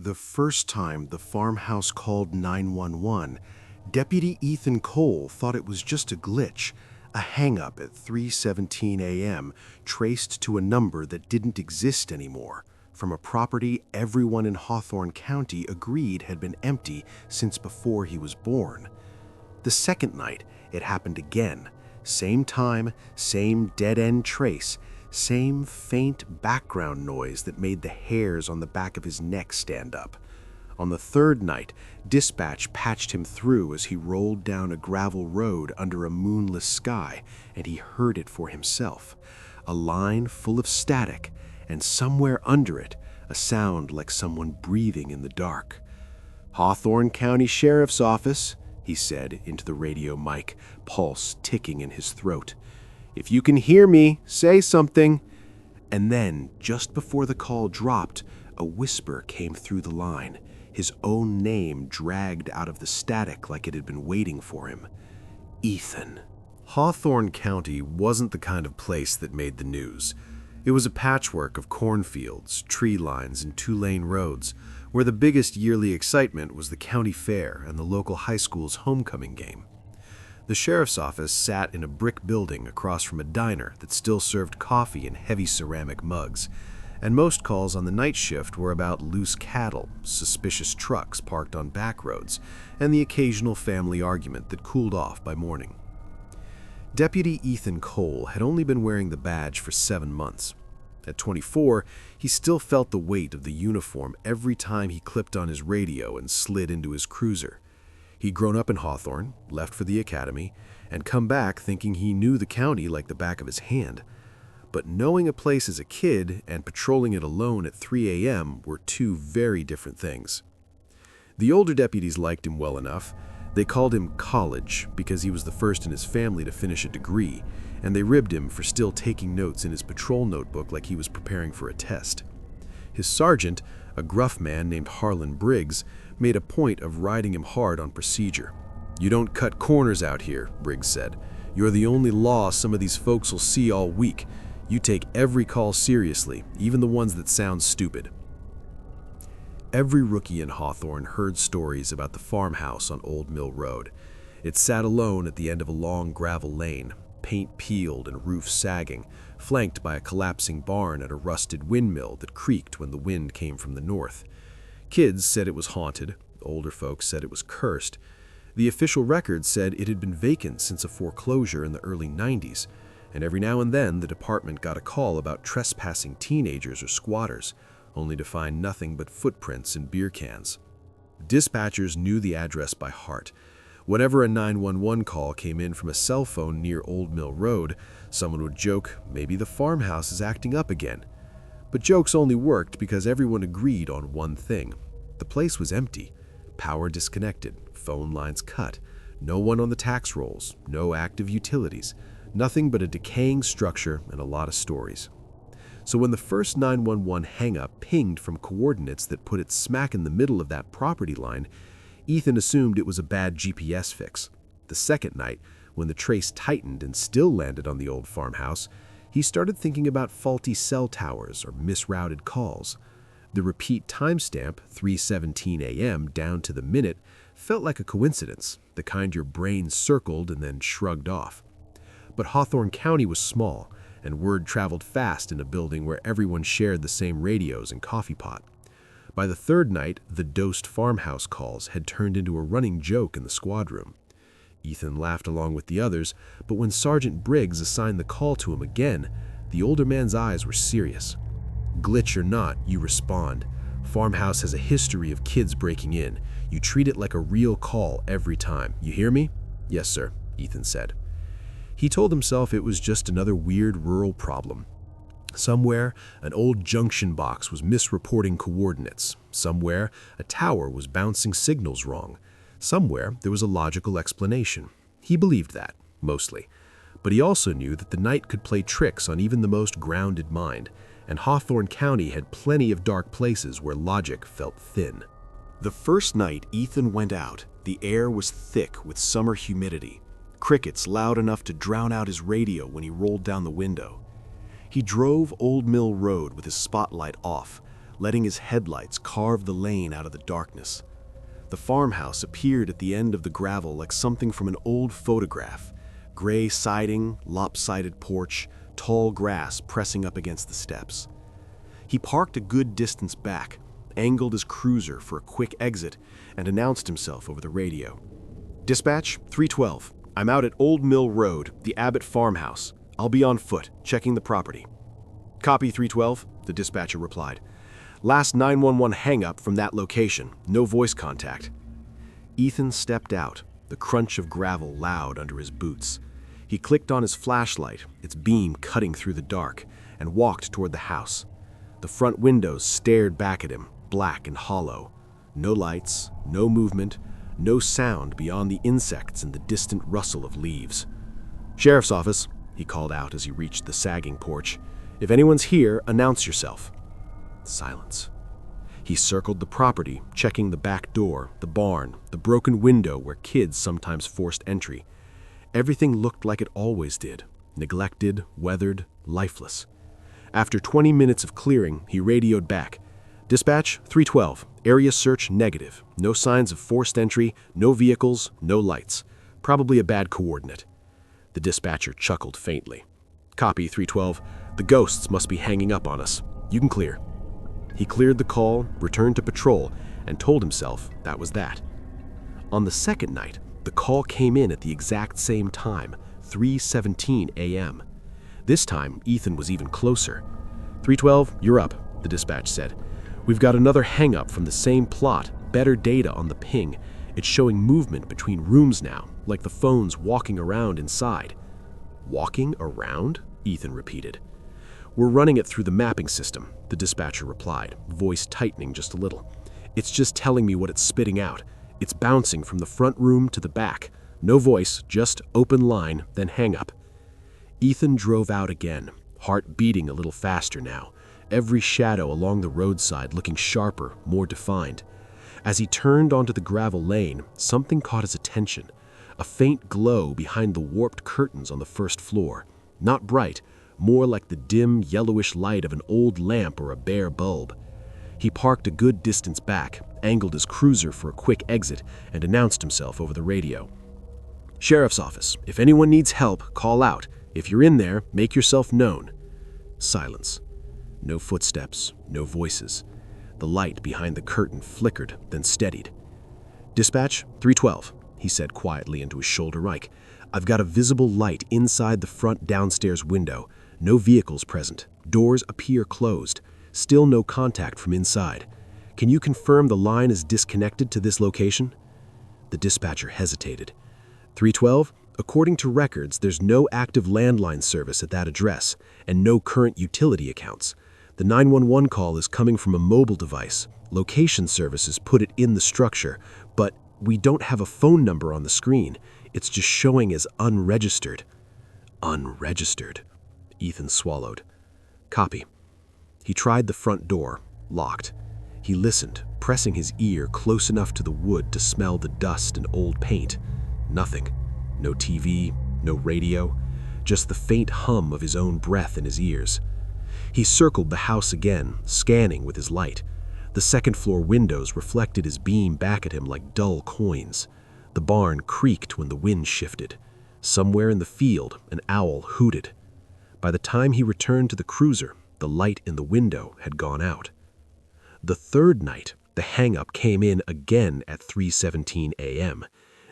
The first time the farmhouse called 911, Deputy Ethan Cole thought it was just a glitch, a hang-up at 3:17 a.m. traced to a number that didn't exist anymore, from a property everyone in Hawthorne County agreed had been empty since before he was born. The second night, it happened again. Same time, same dead-end trace, same faint background noise that made the hairs on the back of his neck stand up. On the third night, dispatch patched him through as he rolled down a gravel road under a moonless sky, and he heard it for himself. A line full of static, and somewhere under it, a sound like someone breathing in the dark. "Hawthorne County Sheriff's Office," he said into the radio mic, pulse ticking in his throat. "If you can hear me, say something." And then, just before the call dropped, a whisper came through the line, his own name dragged out of the static like it had been waiting for him. Ethan. Hawthorne County wasn't the kind of place that made the news. It was a patchwork of cornfields, tree lines, and two-lane roads, where the biggest yearly excitement was the county fair and the local high school's homecoming game. The sheriff's office sat in a brick building across from a diner that still served coffee in heavy ceramic mugs, and most calls on the night shift were about loose cattle, suspicious trucks parked on back roads, and the occasional family argument that cooled off by morning. Deputy Ethan Cole had only been wearing the badge for 7 months. At 24, he still felt the weight of the uniform every time he clipped on his radio and slid into his cruiser. He'd grown up in Hawthorne, left for the academy, and come back thinking he knew the county like the back of his hand. But knowing a place as a kid and patrolling it alone at 3 a.m. were two very different things. The older deputies liked him well enough. They called him College because he was the first in his family to finish a degree, and they ribbed him for still taking notes in his patrol notebook like he was preparing for a test. His sergeant, a gruff man named Harlan Briggs, made a point of riding him hard on procedure. "You don't cut corners out here," Briggs said. "You're the only law some of these folks will see all week. You take every call seriously, even the ones that sound stupid." Every rookie in Hawthorne heard stories about the farmhouse on Old Mill Road. It sat alone at the end of a long gravel lane, paint peeled and roof sagging, flanked by a collapsing barn and a rusted windmill that creaked when the wind came from the north. Kids said it was haunted. Older folks said it was cursed. The official record said it had been vacant since a foreclosure in the early 90s, and every now and then the department got a call about trespassing teenagers or squatters, only to find nothing but footprints and beer cans. Dispatchers knew the address by heart. Whenever a 911 call came in from a cell phone near Old Mill Road, someone would joke, "Maybe the farmhouse is acting up again." But jokes only worked because everyone agreed on one thing. The place was empty. Power disconnected, phone lines cut, no one on the tax rolls, no active utilities, nothing but a decaying structure and a lot of stories. So when the first 911 hang-up pinged from coordinates that put it smack in the middle of that property line, Ethan assumed it was a bad GPS fix. The second night, when the trace tightened and still landed on the old farmhouse, he started thinking about faulty cell towers or misrouted calls. The repeat timestamp, 3:17 a.m. down to the minute, felt like a coincidence, the kind your brain circled and then shrugged off. But Hawthorne County was small, and word traveled fast in a building where everyone shared the same radios and coffee pot. By the third night, the dosed farmhouse calls had turned into a running joke in the squad room. Ethan laughed along with the others, but when Sergeant Briggs assigned the call to him again, the older man's eyes were serious. "Glitch or not, you respond. Farmhouse has a history of kids breaking in. You treat it like a real call every time. You hear me?" "Yes, sir," Ethan said. He told himself it was just another weird rural problem. Somewhere, an old junction box was misreporting coordinates. Somewhere, a tower was bouncing signals wrong. Somewhere, there was a logical explanation. He believed that, mostly. But he also knew that the night could play tricks on even the most grounded mind, and Hawthorne County had plenty of dark places where logic felt thin. The first night Ethan went out, the air was thick with summer humidity. Crickets loud enough to drown out his radio when he rolled down the window. He drove Old Mill Road with his spotlight off, letting his headlights carve the lane out of the darkness. The farmhouse appeared at the end of the gravel like something from an old photograph. Gray siding, lopsided porch, tall grass pressing up against the steps. He parked a good distance back, angled his cruiser for a quick exit, and announced himself over the radio. "Dispatch, 312. I'm out at Old Mill Road, the Abbott farmhouse. I'll be on foot, checking the property." "Copy, 312, the dispatcher replied. "Last 911 hang-up from that location. No voice contact." Ethan stepped out, the crunch of gravel loud under his boots. He clicked on his flashlight, its beam cutting through the dark, and walked toward the house. The front windows stared back at him, black and hollow. No lights, no movement, no sound beyond the insects and the distant rustle of leaves. "Sheriff's office," he called out as he reached the sagging porch. "If anyone's here, announce yourself." Silence. He circled the property, checking the back door, the barn, the broken window where kids sometimes forced entry. Everything looked like it always did, neglected, weathered, lifeless. After 20 minutes of clearing, he radioed back. "Dispatch, 312. Area search negative. No signs of forced entry, no vehicles, no lights. Probably a bad coordinate." The dispatcher chuckled faintly. "Copy, 312. The ghosts must be hanging up on us. You can clear." He cleared the call, returned to patrol, and told himself that was that. On the second night, the call came in at the exact same time, 3:17 a.m. This time, Ethan was even closer. "312, you're up," the dispatch said. "We've got another hang-up from the same plot, better data on the ping. It's showing movement between rooms now, like the phone's walking around inside." "Walking around?" Ethan repeated. "We're running it through the mapping system," the dispatcher replied, voice tightening just a little. "It's just telling me what it's spitting out. It's bouncing from the front room to the back. No voice, just open line, then hang up." Ethan drove out again, heart beating a little faster now, every shadow along the roadside looking sharper, more defined. As he turned onto the gravel lane, something caught his attention. A faint glow behind the warped curtains on the first floor. Not bright, more like the dim, yellowish light of an old lamp or a bare bulb. He parked a good distance back, angled his cruiser for a quick exit, and announced himself over the radio. "Sheriff's office. If anyone needs help, call out. If you're in there, make yourself known." Silence. No footsteps, no voices. The light behind the curtain flickered, then steadied. "Dispatch, 312, he said quietly into his shoulder mic. "I've got a visible light inside the front downstairs window. No vehicles present. Doors appear closed. Still no contact from inside. Can you confirm the line is disconnected to this location?" The dispatcher hesitated. 312, according to records, there's no active landline service at that address, and no current utility accounts. The 911 call is coming from a mobile device. Location services put it in the structure, but we don't have a phone number on the screen. It's just showing as unregistered." Unregistered. Ethan swallowed. "Copy." He tried the front door, locked. He listened, pressing his ear close enough to the wood to smell the dust and old paint. Nothing. No TV, no radio, just the faint hum of his own breath in his ears. He circled the house again, scanning with his light. The second-floor windows reflected his beam back at him like dull coins. The barn creaked when the wind shifted. Somewhere in the field, an owl hooted. By the time he returned to the cruiser, the light in the window had gone out. The third night, the hang-up came in again at 3:17 a.m.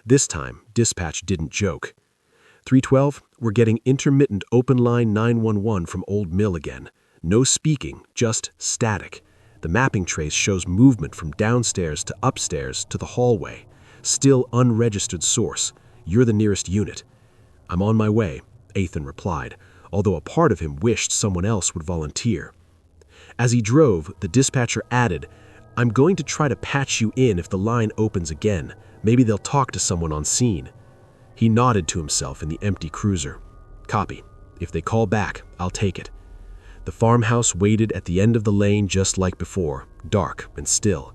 This time, dispatch didn't joke. 312, we're getting intermittent open line 911 from Old Mill again. No speaking, just static. The mapping trace shows movement from downstairs to upstairs to the hallway. Still unregistered source. You're the nearest unit. I'm on my way, Ethan replied, although a part of him wished someone else would volunteer. As he drove, the dispatcher added, I'm going to try to patch you in if the line opens again. Maybe they'll talk to someone on scene. He nodded to himself in the empty cruiser. Copy. If they call back, I'll take it. The farmhouse waited at the end of the lane just like before, dark and still.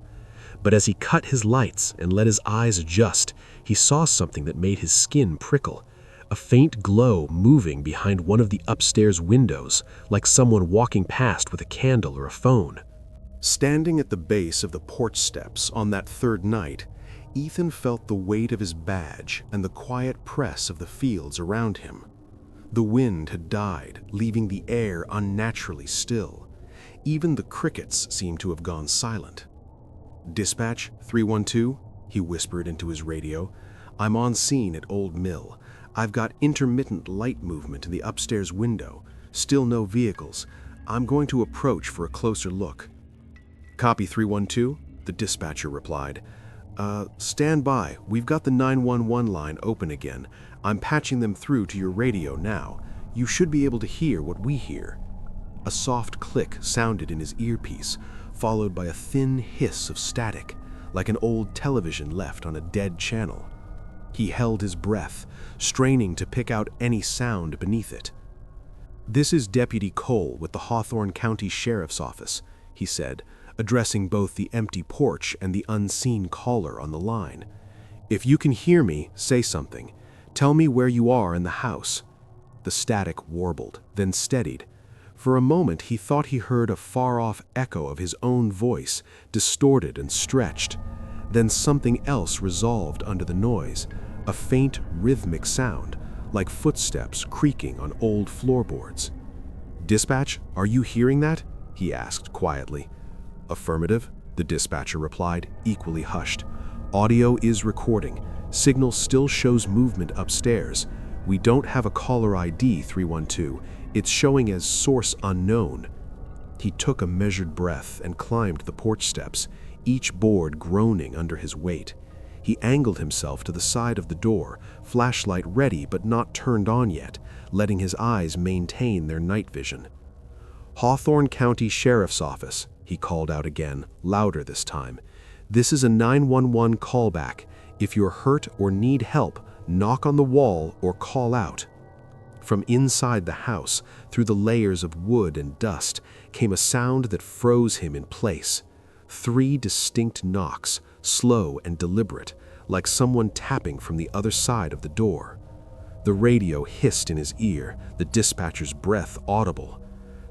But as he cut his lights and let his eyes adjust, he saw something that made his skin prickle. A faint glow moving behind one of the upstairs windows, like someone walking past with a candle or a phone. Standing at the base of the porch steps on that third night, Ethan felt the weight of his badge and the quiet press of the fields around him. The wind had died, leaving the air unnaturally still. Even the crickets seemed to have gone silent. "Dispatch 312," he whispered into his radio. "I'm on scene at Old Mill. I've got intermittent light movement in the upstairs window. Still no vehicles. I'm going to approach for a closer look." "Copy 312," the dispatcher replied. Stand by. We've got the 911 line open again. I'm patching them through to your radio now. You should be able to hear what we hear." A soft click sounded in his earpiece, followed by a thin hiss of static, like an old television left on a dead channel. He held his breath, straining to pick out any sound beneath it. "This is Deputy Cole with the Hawthorne County Sheriff's Office," he said, addressing both the empty porch and the unseen caller on the line. "If you can hear me, say something. Tell me where you are in the house." The static warbled, then steadied. For a moment he thought he heard a far-off echo of his own voice, distorted and stretched. Then something else resolved under the noise, a faint rhythmic sound, like footsteps creaking on old floorboards. "Dispatch, are you hearing that?" he asked quietly. "Affirmative," the dispatcher replied, equally hushed. "Audio is recording. Signal still shows movement upstairs. We don't have a caller ID, 312. It's showing as source unknown." He took a measured breath and climbed the porch steps, each board groaning under his weight. He angled himself to the side of the door, flashlight ready but not turned on yet, letting his eyes maintain their night vision. "Hawthorne County Sheriff's Office," he called out again, louder this time. "This is a 911 callback. If you're hurt or need help, knock on the wall or call out." From inside the house, through the layers of wood and dust, came a sound that froze him in place. 3 distinct knocks, slow and deliberate, like someone tapping from the other side of the door. The radio hissed in his ear, the dispatcher's breath audible.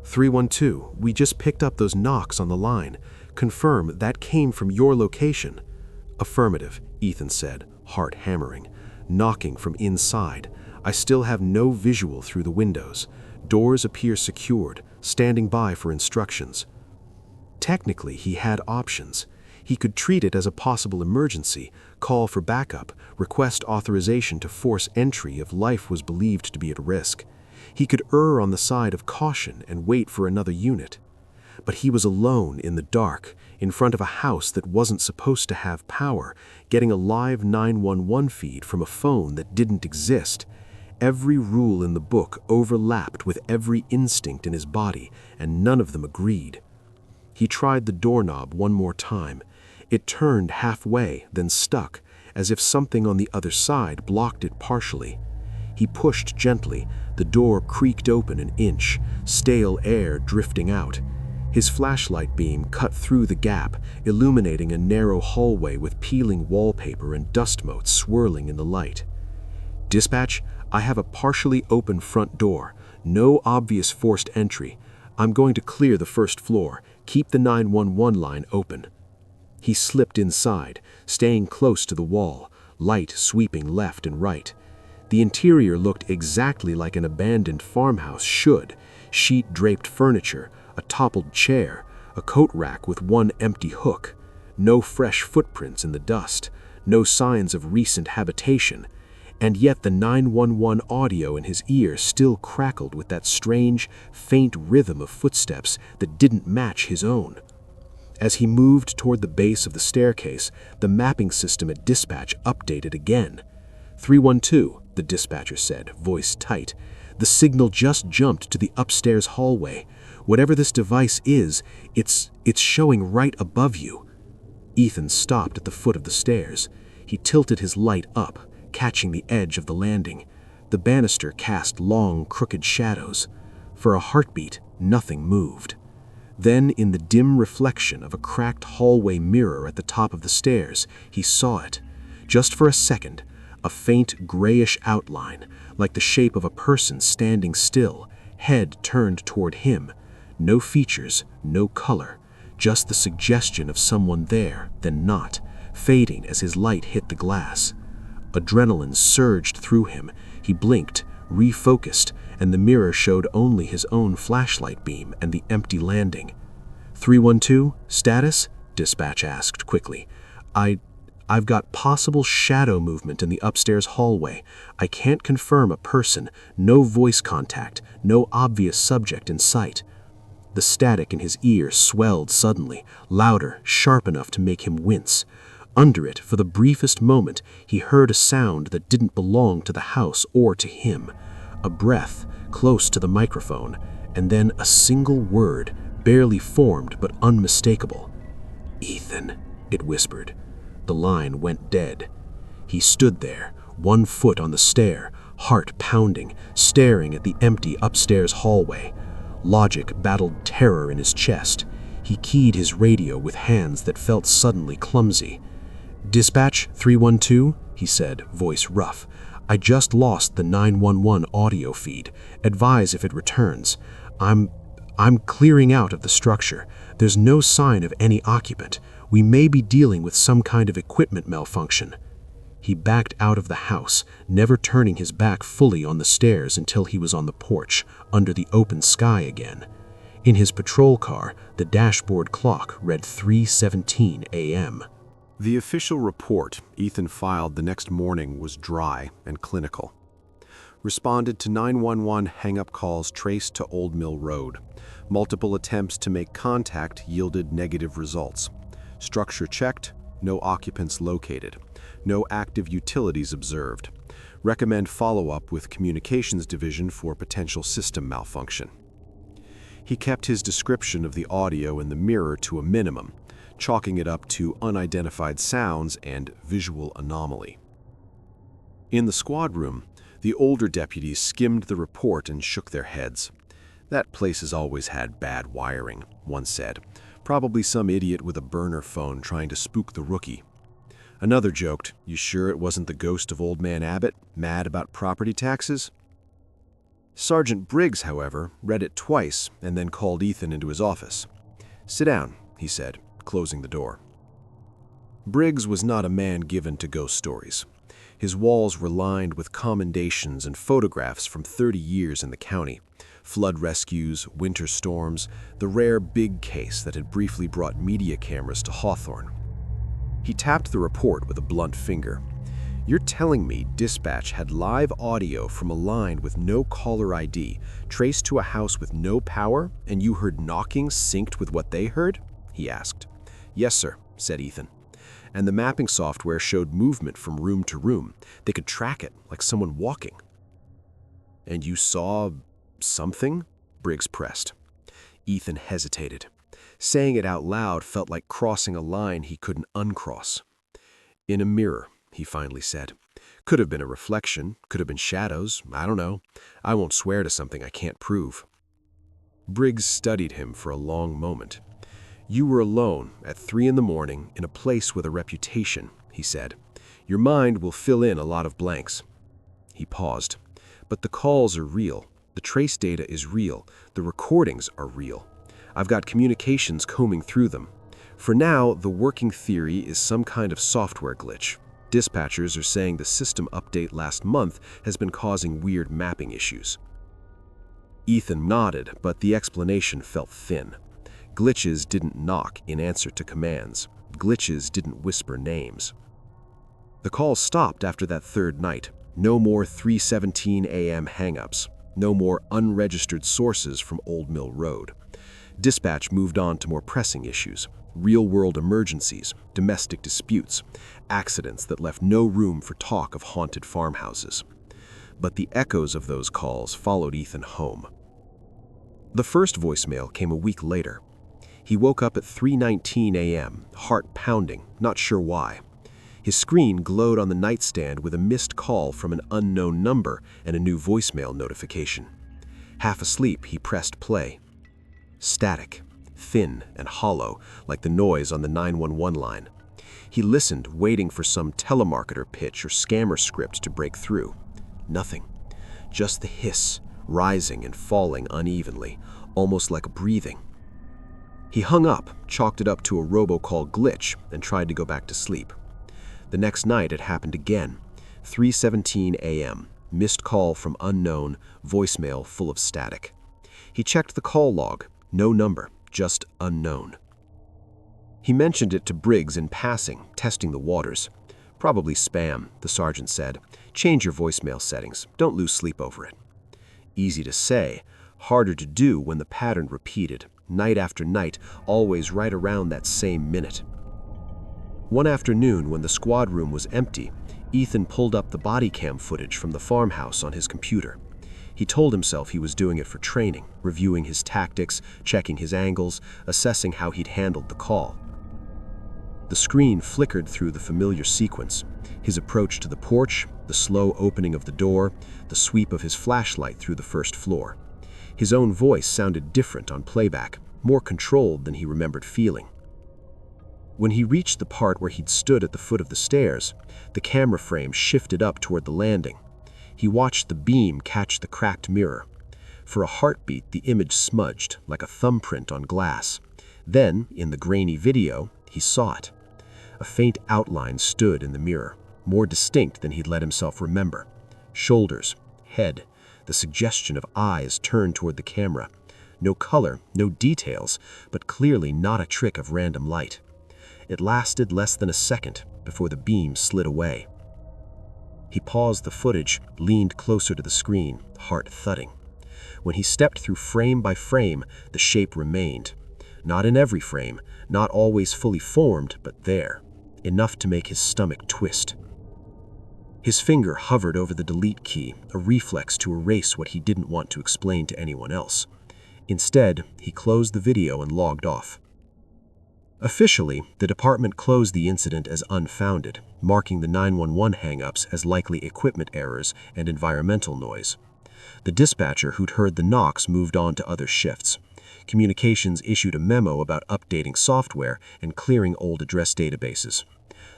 312, we just picked up those knocks on the line. Confirm that came from your location." "Affirmative," Ethan said, heart hammering. "Knocking from inside. I still have no visual through the windows. Doors appear secured, standing by for instructions." Technically, he had options. He could treat it as a possible emergency, call for backup, request authorization to force entry if life was believed to be at risk. He could err on the side of caution and wait for another unit. But he was alone in the dark, in front of a house that wasn't supposed to have power, getting a live 911 feed from a phone that didn't exist. Every rule in the book overlapped with every instinct in his body, and none of them agreed. He tried the doorknob one more time. It turned halfway, then stuck, as if something on the other side blocked it partially. He pushed gently. The door creaked open an inch, stale air drifting out. His flashlight beam cut through the gap, illuminating a narrow hallway with peeling wallpaper and dust motes swirling in the light. "Dispatch, I have a partially open front door. No obvious forced entry. I'm going to clear the first floor. Keep the 911 line open." He slipped inside, staying close to the wall, light sweeping left and right. The interior looked exactly like an abandoned farmhouse should. Sheet-draped furniture, a toppled chair, a coat rack with one empty hook. No fresh footprints in the dust, no signs of recent habitation. And yet the 911 audio in his ear still crackled with that strange, faint rhythm of footsteps that didn't match his own. As he moved toward the base of the staircase, the mapping system at dispatch updated again. 312, the dispatcher said, voice tight. "The signal just jumped to the upstairs hallway. Whatever this device is, it's showing right above you." Ethan stopped at the foot of the stairs. He tilted his light up, catching the edge of the landing. The banister cast long, crooked shadows. For a heartbeat, nothing moved. Then, in the dim reflection of a cracked hallway mirror at the top of the stairs, he saw it. Just for a second, a faint grayish outline, like the shape of a person standing still, head turned toward him. No features, no color, just the suggestion of someone there, then not, fading as his light hit the glass. Adrenaline surged through him. He blinked, refocused, and the mirror showed only his own flashlight beam and the empty landing. 312, status? Dispatch asked quickly. I've got possible shadow movement in the upstairs hallway. I can't confirm a person, no voice contact, no obvious subject in sight. The static in his ear swelled suddenly, louder, sharp enough to make him wince. Under it, for the briefest moment, he heard a sound that didn't belong to the house or to him. A breath, close to the microphone, and then a single word, barely formed but unmistakable. "Ethan," it whispered. The line went dead. He stood there, 1 foot on the stair, heart pounding, staring at the empty upstairs hallway. Logic battled terror in his chest. He keyed his radio with hands that felt suddenly clumsy. "Dispatch 312, he said, voice rough. "I just lost the 911 audio feed. Advise if it returns. I'm clearing out of the structure. There's no sign of any occupant. We may be dealing with some kind of equipment malfunction." He backed out of the house, never turning his back fully on the stairs until he was on the porch, under the open sky again. In his patrol car, the dashboard clock read 3:17 a.m. The official report Ethan filed the next morning was dry and clinical. Responded to 911 hang-up calls traced to Old Mill Road. Multiple attempts to make contact yielded negative results. Structure checked, no occupants located. No active utilities observed. Recommend follow-up with Communications Division for potential system malfunction. He kept his description of the audio in the mirror to a minimum, chalking it up to unidentified sounds and visual anomaly. In the squad room, the older deputies skimmed the report and shook their heads. "That place has always had bad wiring," one said. "Probably some idiot with a burner phone trying to spook the rookie." Another joked, "You sure it wasn't the ghost of Old Man Abbott, mad about property taxes?" Sergeant Briggs, however, read it twice and then called Ethan into his office. "Sit down," he said, closing the door. Briggs was not a man given to ghost stories. His walls were lined with commendations and photographs from 30 years in the county. Flood rescues, winter storms, the rare big case that had briefly brought media cameras to Hawthorne. He tapped the report with a blunt finger. "You're telling me dispatch had live audio from a line with no caller ID, traced to a house with no power, and you heard knocking synced with what they heard?" he asked. "Yes, sir," said Ethan. "And the mapping software showed movement from room to room. They could track it, like someone walking." "And you saw something?" Briggs pressed. Ethan hesitated. Saying it out loud felt like crossing a line he couldn't uncross. "In a mirror," he finally said. "Could have been a reflection, could have been shadows, I don't know. I won't swear to something I can't prove." Briggs studied him for a long moment. "You were alone at 3 in the morning in a place with a reputation," he said. "Your mind will fill in a lot of blanks." He paused. "But the calls are real. The trace data is real. The recordings are real. I've got communications combing through them. For now, the working theory is some kind of software glitch. Dispatchers are saying the system update last month has been causing weird mapping issues." Ethan nodded, but the explanation felt thin. Glitches didn't knock in answer to commands. Glitches didn't whisper names. The calls stopped after that third night. No more 3:17 a.m. hang-ups. No more unregistered sources from Old Mill Road. Dispatch moved on to more pressing issues. Real-world emergencies, domestic disputes, accidents that left no room for talk of haunted farmhouses. But the echoes of those calls followed Ethan home. The first voicemail came a week later. He woke up at 3:19 a.m., heart pounding, not sure why. His screen glowed on the nightstand with a missed call from an unknown number and a new voicemail notification. Half asleep, he pressed play. Static, thin and hollow, like the noise on the 911 line. He listened, waiting for some telemarketer pitch or scammer script to break through. Nothing. Just the hiss, rising and falling unevenly, almost like breathing. He hung up, chalked it up to a robocall glitch, and tried to go back to sleep. The next night it happened again. 3:17 a.m. Missed call from unknown, voicemail full of static. He checked the call log. No number, just unknown. He mentioned it to Briggs in passing, testing the waters. Probably spam, the sergeant said. Change your voicemail settings. Don't lose sleep over it. Easy to say, harder to do when the pattern repeated, night after night, always right around that same minute. One afternoon, when the squad room was empty, Ethan pulled up the Bodycam footage from the farmhouse on his computer. He told himself he was doing it for training, reviewing his tactics, checking his angles, assessing how he'd handled the call. The screen flickered through the familiar sequence: his approach to the porch, the slow opening of the door, the sweep of his flashlight through the first floor. His own voice sounded different on playback, more controlled than he remembered feeling. When he reached the part where he'd stood at the foot of the stairs, the camera frame shifted up toward the landing. He watched the beam catch the cracked mirror. For a heartbeat, the image smudged, like a thumbprint on glass. Then, in the grainy video, he saw it. A faint outline stood in the mirror, more distinct than he'd let himself remember. Shoulders, head, the suggestion of eyes turned toward the camera. No color, no details, but clearly not a trick of random light. It lasted less than a second before the beam slid away. He paused the footage, leaned closer to the screen, heart thudding. When he stepped through frame by frame, the shape remained. Not in every frame, not always fully formed, but there, enough to make his stomach twist. His finger hovered over the delete key, a reflex to erase what he didn't want to explain to anyone else. Instead, he closed the video and logged off. Officially, the department closed the incident as unfounded, marking the 911 hang-ups as likely equipment errors and environmental noise. The dispatcher who'd heard the knocks moved on to other shifts. Communications issued a memo about updating software and clearing old address databases.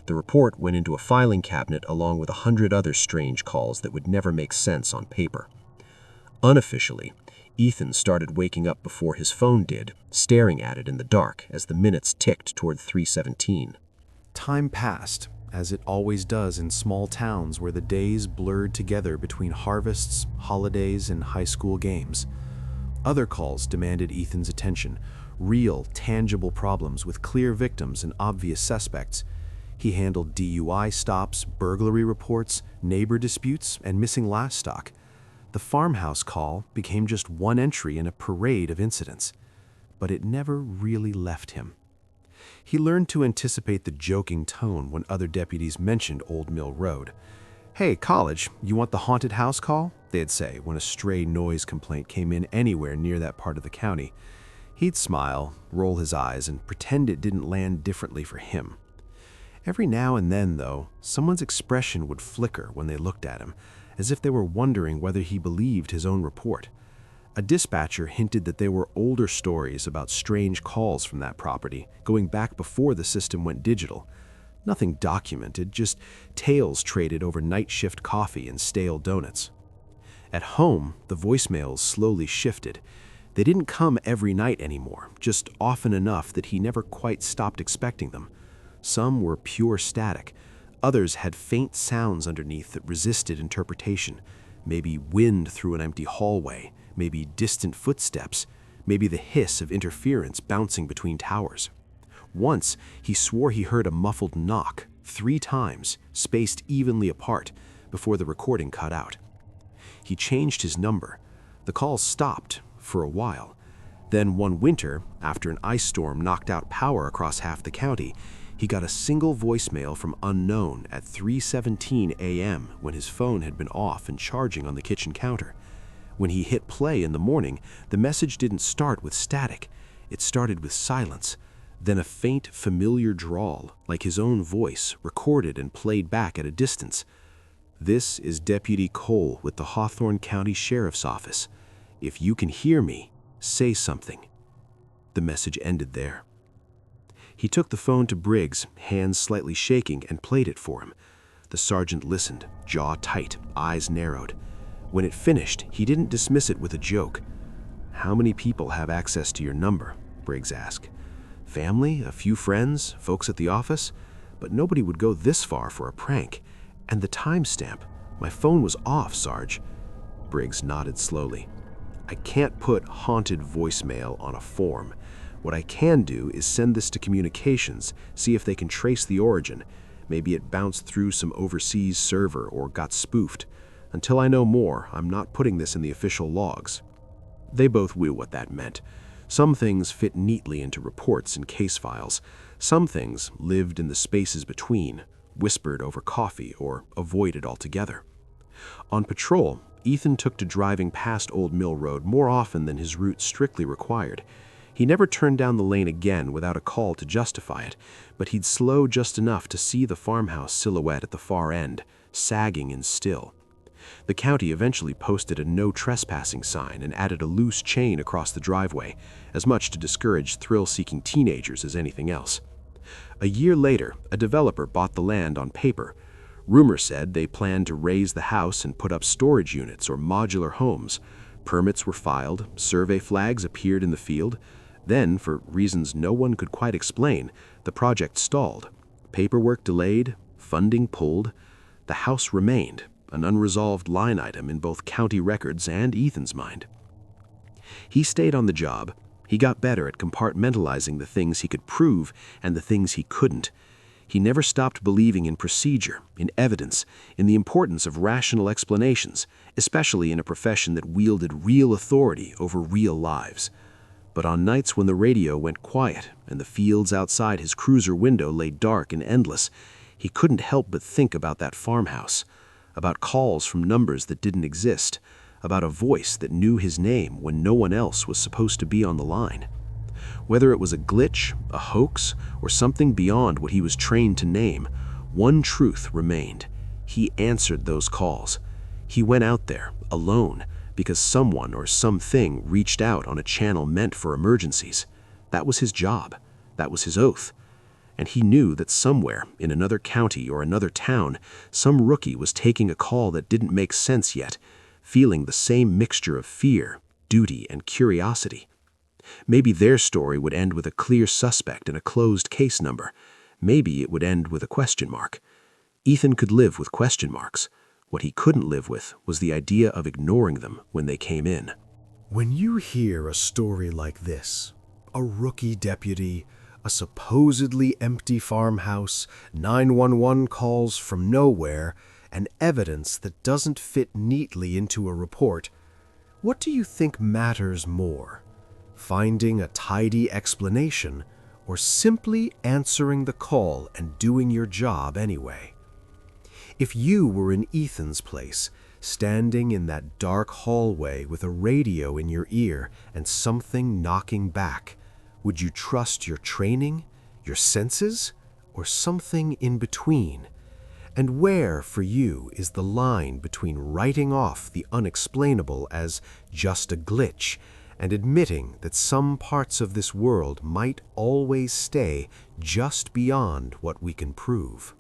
The report went into a filing cabinet along with 100 other strange calls that would never make sense on paper. Unofficially, Ethan started waking up before his phone did, staring at it in the dark as the minutes ticked toward 3:17. Time passed, as it always does in small towns where the days blurred together between harvests, holidays, and high school games. Other calls demanded Ethan's attention, real, tangible problems with clear victims and obvious suspects. He handled DUI stops, burglary reports, neighbor disputes, and missing livestock. The farmhouse call became just one entry in a parade of incidents, but it never really left him. He learned to anticipate the joking tone when other deputies mentioned Old Mill Road. "Hey, college, you want the haunted house call?" they'd say when a stray noise complaint came in anywhere near that part of the county. He'd smile, roll his eyes, and pretend it didn't land differently for him. Every now and then, though, someone's expression would flicker when they looked at him, as if they were wondering whether he believed his own report. A dispatcher hinted that there were older stories about strange calls from that property, going back before the system went digital. Nothing documented, just tales traded over night shift coffee and stale donuts. At home, the voicemails slowly shifted. They didn't come every night anymore, just often enough that he never quite stopped expecting them. Some were pure static. Others had faint sounds underneath that resisted interpretation. Maybe wind through an empty hallway, maybe distant footsteps, maybe the hiss of interference bouncing between towers. Once, he swore he heard a muffled knock 3 times, spaced evenly apart, before the recording cut out. He changed his number. The calls stopped for a while. Then one winter, after an ice storm knocked out power across half the county, he got a single voicemail from unknown at 3:17 a.m. when his phone had been off and charging on the kitchen counter. When he hit play in the morning, the message didn't start with static. It started with silence, then a faint, familiar drawl, like his own voice, recorded and played back at a distance. "This is Deputy Cole with the Hawthorne County Sheriff's Office. If you can hear me, say something." The message ended there. He took the phone to Briggs, hands slightly shaking, and played it for him. The sergeant listened, jaw tight, eyes narrowed. When it finished, he didn't dismiss it with a joke. "How many people have access to your number?" Briggs asked. Family, a few friends, folks at the office, but nobody would go this far for a prank. And the timestamp. My phone was off, Sarge. Briggs nodded slowly. I can't put haunted voicemail on a form. What I can do is send this to communications, see if they can trace the origin. Maybe it bounced through some overseas server or got spoofed. Until I know more, I'm not putting this in the official logs. They both knew what that meant. Some things fit neatly into reports and case files. Some things lived in the spaces between, whispered over coffee or avoided altogether. On patrol, Ethan took to driving past Old Mill Road more often than his route strictly required. He never turned down the lane again without a call to justify it, but he'd slow just enough to see the farmhouse silhouette at the far end, sagging and still. The county eventually posted a no trespassing sign and added a loose chain across the driveway, as much to discourage thrill-seeking teenagers as anything else. A year later, a developer bought the land on paper. Rumor said they planned to raise the house and put up storage units or modular homes. Permits were filed, survey flags appeared in the field. Then, for reasons no one could quite explain, the project stalled. Paperwork delayed, funding pulled. The house remained, an unresolved line item in both county records and Ethan's mind. He stayed on the job. He got better at compartmentalizing the things he could prove and the things he couldn't. He never stopped believing in procedure, in evidence, in the importance of rational explanations, especially in a profession that wielded real authority over real lives. But on nights when the radio went quiet and the fields outside his cruiser window lay dark and endless, he couldn't help but think about that farmhouse, about calls from numbers that didn't exist, about a voice that knew his name when no one else was supposed to be on the line. Whether it was a glitch, a hoax, or something beyond what he was trained to name, one truth remained. He answered those calls. He went out there, alone, because someone or something reached out on a channel meant for emergencies. That was his job. That was his oath. And he knew that somewhere, in another county or another town, some rookie was taking a call that didn't make sense yet, feeling the same mixture of fear, duty, and curiosity. Maybe their story would end with a clear suspect and a closed case number. Maybe it would end with a question mark. Ethan could live with question marks. What he couldn't live with was the idea of ignoring them when they came in. When you hear a story like this, a rookie deputy, a supposedly empty farmhouse, 911 calls from nowhere, and evidence that doesn't fit neatly into a report, what do you think matters more? Finding a tidy explanation, or simply answering the call and doing your job anyway? If you were in Ethan's place, standing in that dark hallway with a radio in your ear and something knocking back, would you trust your training, your senses, or something in between? And where, for you, is the line between writing off the unexplainable as just a glitch and admitting that some parts of this world might always stay just beyond what we can prove?